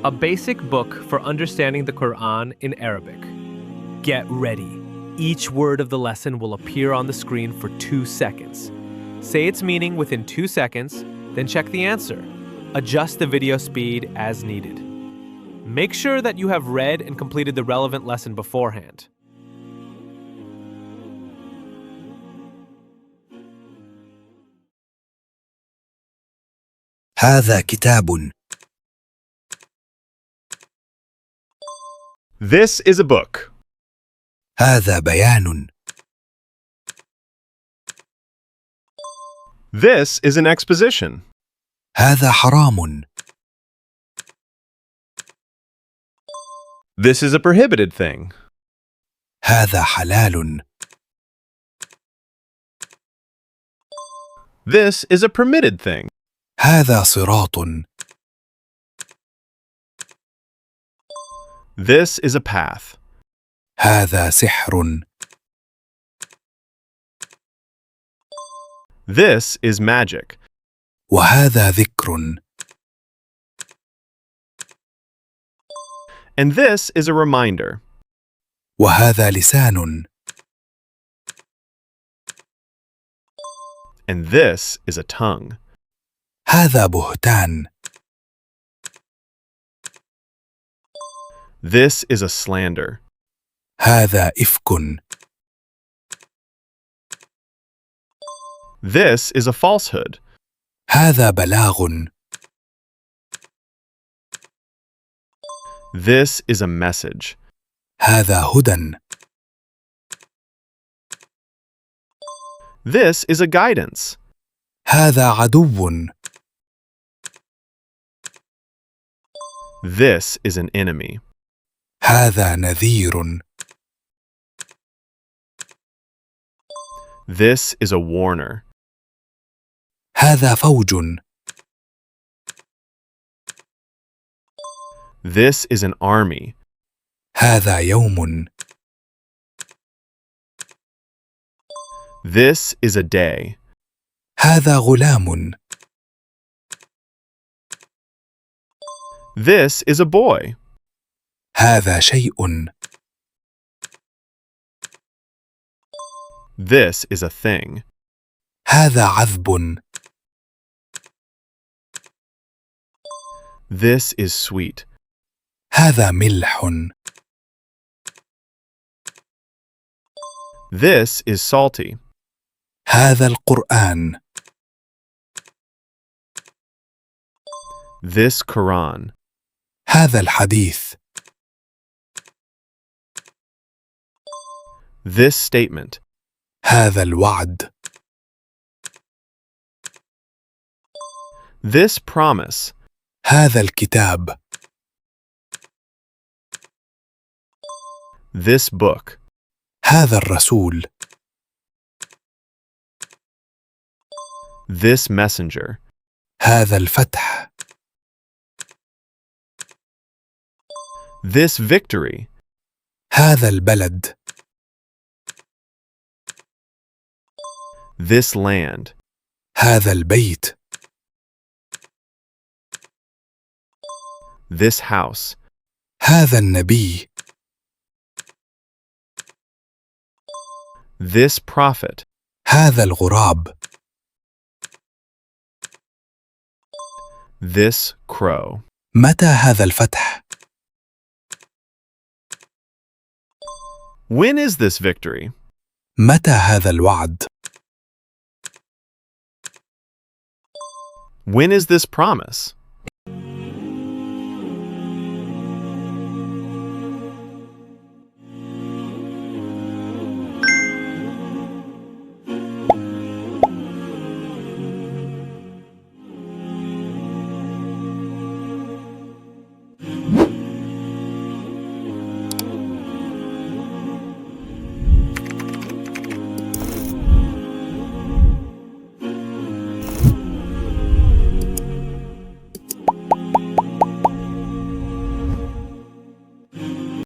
a basic book for understanding the Quran in Arabic. Get ready. Each word of the lesson will appear on the screen for 2 seconds. Say its meaning within 2 seconds, then check the answer. Adjust the video speed as needed. Make sure that you have read and completed the relevant lesson beforehand. هذا كتاب. This is a book. هذا بيان. This is an exposition. هذا حرام. This is a prohibited thing. هذا حلال. This is a permitted thing. هذا صراط. This is a path. هذا سحر. This is magic. وهذا ذكر. And this is a reminder. وهذا لسان. And this is a tongue. هذا بهتان. This is a slander. هذا إفك. This is a falsehood. هذا بلاغ. This is a message. هذا هدى. This is a guidance. هذا عدو. This is an enemy. هذا نذير. This is a warner. هذا فوج. This is an army. هذا يوم. This is a day. هذا غلام. This is a boy. هذا شيء. This is a thing. هذا عذب. This is sweet. هذا ملح. This is salty. هذا القرآن. This Quran. هذا الحديث. This statement. هذا الوعد. This promise. هذا الكتاب. This book. هذا الرسول. This messenger. هذا الفتح. This victory. هذا البلد. This land. هذا البيت. This house. هذا النبي. This prophet. هذا الغراب. This crow. متى هذا الفتح؟ When is this victory? متى هذا الوعد؟ When is this promise?